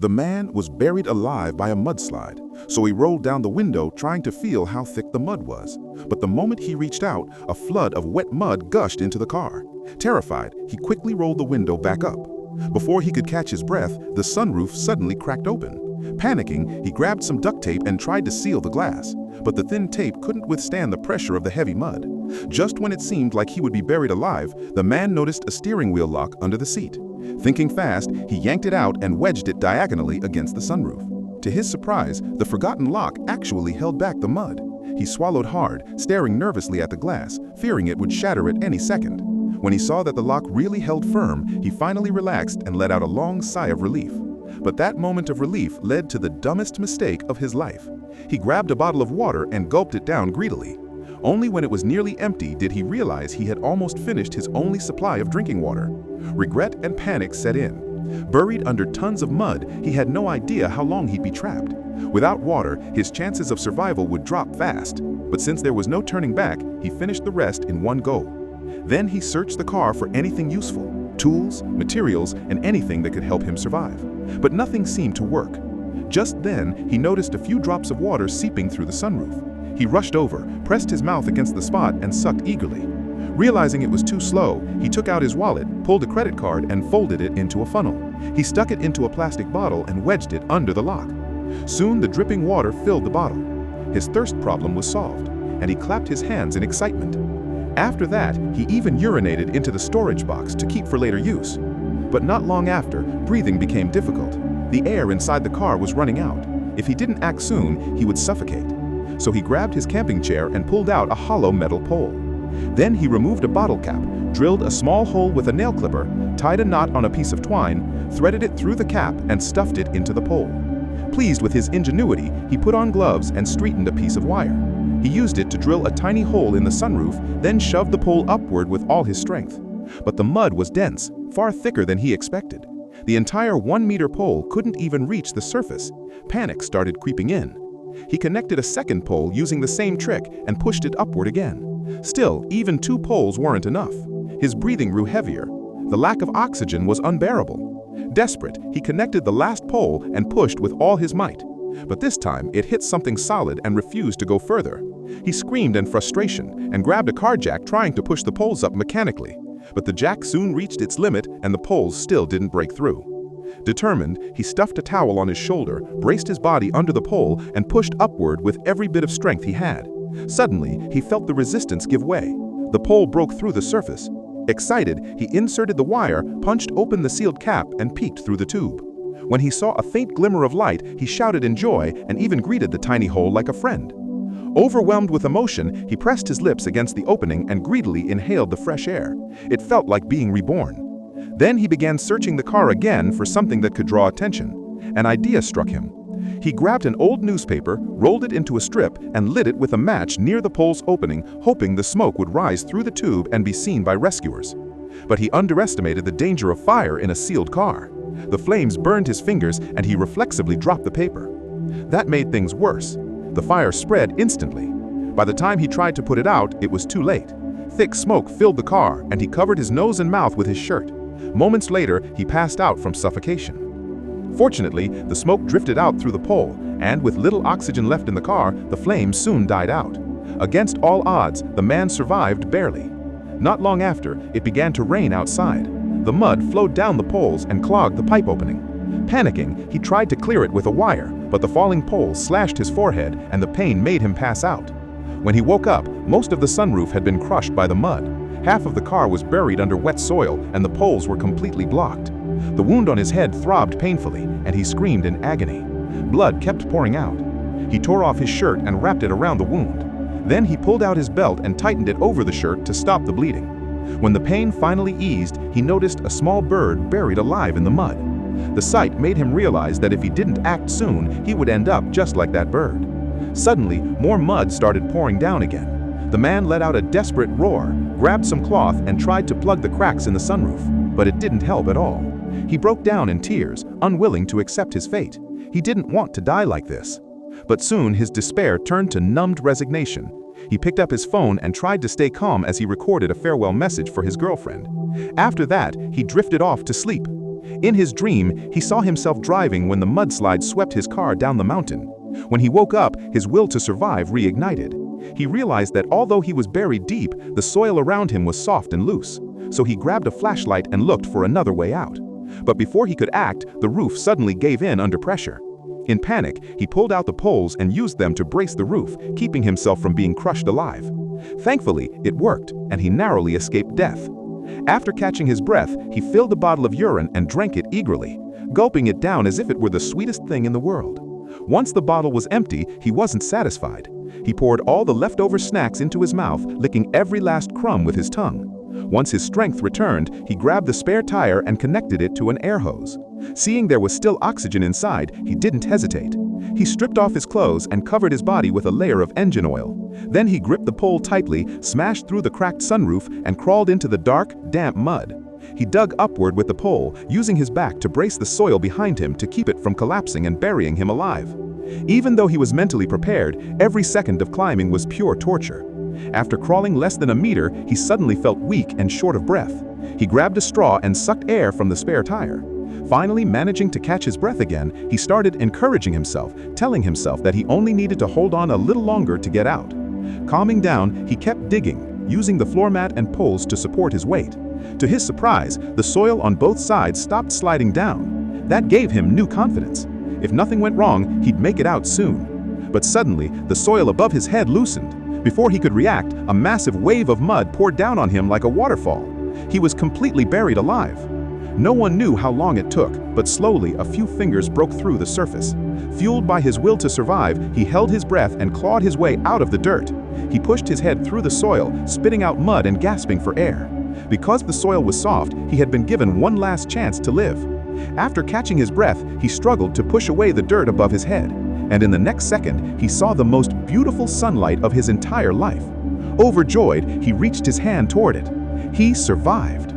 The man was buried alive by a mudslide, so he rolled down the window trying to feel how thick the mud was. But the moment he reached out, a flood of wet mud gushed into the car. Terrified, he quickly rolled the window back up. Before he could catch his breath, the sunroof suddenly cracked open. Panicking, he grabbed some duct tape and tried to seal the glass, but the thin tape couldn't withstand the pressure of the heavy mud. Just when it seemed like he would be buried alive, the man noticed a steering wheel lock under the seat. Thinking fast, he yanked it out and wedged it diagonally against the sunroof. To his surprise, the forgotten lock actually held back the mud. He swallowed hard, staring nervously at the glass, fearing it would shatter at any second. When he saw that the lock really held firm, he finally relaxed and let out a long sigh of relief. But that moment of relief led to the dumbest mistake of his life. He grabbed a bottle of water and gulped it down greedily. Only when it was nearly empty did he realize he had almost finished his only supply of drinking water. Regret and panic set in. Buried under tons of mud, he had no idea how long he'd be trapped. Without water, his chances of survival would drop fast. But since there was no turning back, he finished the rest in one go. Then he searched the car for anything useful, tools, materials, and anything that could help him survive. But nothing seemed to work. Just then, he noticed a few drops of water seeping through the sunroof. He rushed over, pressed his mouth against the spot, and sucked eagerly. Realizing it was too slow, he took out his wallet, pulled a credit card, and folded it into a funnel. He stuck it into a plastic bottle and wedged it under the lock. Soon, the dripping water filled the bottle. His thirst problem was solved, and he clapped his hands in excitement. After that, he even urinated into the storage box to keep for later use. But not long after, breathing became difficult. The air inside the car was running out. If he didn't act soon, he would suffocate. So he grabbed his camping chair and pulled out a hollow metal pole. Then he removed a bottle cap, drilled a small hole with a nail clipper, tied a knot on a piece of twine, threaded it through the cap, and stuffed it into the pole. Pleased with his ingenuity, he put on gloves and straightened a piece of wire. He used it to drill a tiny hole in the sunroof, then shoved the pole upward with all his strength. But the mud was dense, far thicker than he expected. The entire 1-meter pole couldn't even reach the surface. Panic started creeping in. He connected a second pole using the same trick and pushed it upward again. Still, even 2 poles weren't enough. His breathing grew heavier. The lack of oxygen was unbearable. Desperate, he connected the last pole and pushed with all his might. But this time, it hit something solid and refused to go further. He screamed in frustration and grabbed a car jack trying to push the poles up mechanically. But the jack soon reached its limit and the poles still didn't break through. Determined, he stuffed a towel on his shoulder, braced his body under the pole, and pushed upward with every bit of strength he had. Suddenly, he felt the resistance give way. The pole broke through the surface. Excited, he inserted the wire, punched open the sealed cap, and peeked through the tube. When he saw a faint glimmer of light, he shouted in joy and even greeted the tiny hole like a friend. Overwhelmed with emotion, he pressed his lips against the opening and greedily inhaled the fresh air. It felt like being reborn. Then he began searching the car again for something that could draw attention. An idea struck him. He grabbed an old newspaper, rolled it into a strip, and lit it with a match near the pole's opening, hoping the smoke would rise through the tube and be seen by rescuers. But he underestimated the danger of fire in a sealed car. The flames burned his fingers, and he reflexively dropped the paper. That made things worse. The fire spread instantly. By the time he tried to put it out, it was too late. Thick smoke filled the car, and he covered his nose and mouth with his shirt. Moments later, he passed out from suffocation. Fortunately, the smoke drifted out through the pole, and with little oxygen left in the car, the flames soon died out. Against all odds, the man survived barely. Not long after, it began to rain outside. The mud flowed down the poles and clogged the pipe opening. Panicking, he tried to clear it with a wire, but the falling pole slashed his forehead and the pain made him pass out. When he woke up, most of the sunroof had been crushed by the mud. Half of the car was buried under wet soil and the poles were completely blocked. The wound on his head throbbed painfully and he screamed in agony. Blood kept pouring out. He tore off his shirt and wrapped it around the wound. Then he pulled out his belt and tightened it over the shirt to stop the bleeding. When the pain finally eased, he noticed a small bird buried alive in the mud. The sight made him realize that if he didn't act soon, he would end up just like that bird. Suddenly, more mud started pouring down again. The man let out a desperate roar, grabbed some cloth, and tried to plug the cracks in the sunroof, but it didn't help at all. He broke down in tears, unwilling to accept his fate. He didn't want to die like this. But soon his despair turned to numbed resignation. He picked up his phone and tried to stay calm as he recorded a farewell message for his girlfriend. After that, he drifted off to sleep. In his dream, he saw himself driving when the mudslide swept his car down the mountain. When he woke up, his will to survive reignited. He realized that although he was buried deep, the soil around him was soft and loose. So he grabbed a flashlight and looked for another way out. But before he could act, the roof suddenly gave in under pressure. In panic, he pulled out the poles and used them to brace the roof, keeping himself from being crushed alive. Thankfully, it worked, and he narrowly escaped death. After catching his breath, he filled a bottle of urine and drank it eagerly, gulping it down as if it were the sweetest thing in the world. Once the bottle was empty, he wasn't satisfied. He poured all the leftover snacks into his mouth, licking every last crumb with his tongue. Once his strength returned, he grabbed the spare tire and connected it to an air hose. Seeing there was still oxygen inside, he didn't hesitate. He stripped off his clothes and covered his body with a layer of engine oil. Then he gripped the pole tightly, smashed through the cracked sunroof, and crawled into the dark, damp mud. He dug upward with the pole, using his back to brace the soil behind him to keep it from collapsing and burying him alive. Even though he was mentally prepared, every second of climbing was pure torture. After crawling less than a meter, he suddenly felt weak and short of breath. He grabbed a straw and sucked air from the spare tire. Finally managing to catch his breath again, he started encouraging himself, telling himself that he only needed to hold on a little longer to get out. Calming down, he kept digging, using the floor mat and poles to support his weight. To his surprise, the soil on both sides stopped sliding down. That gave him new confidence. If nothing went wrong, he'd make it out soon. But suddenly, the soil above his head loosened. Before he could react, a massive wave of mud poured down on him like a waterfall. He was completely buried alive. No one knew how long it took, but slowly a few fingers broke through the surface. Fueled by his will to survive, he held his breath and clawed his way out of the dirt. He pushed his head through the soil, spitting out mud and gasping for air. Because the soil was soft, he had been given one last chance to live. After catching his breath, he struggled to push away the dirt above his head. And in the next second, he saw the most beautiful sunlight of his entire life. Overjoyed, he reached his hand toward it. He survived.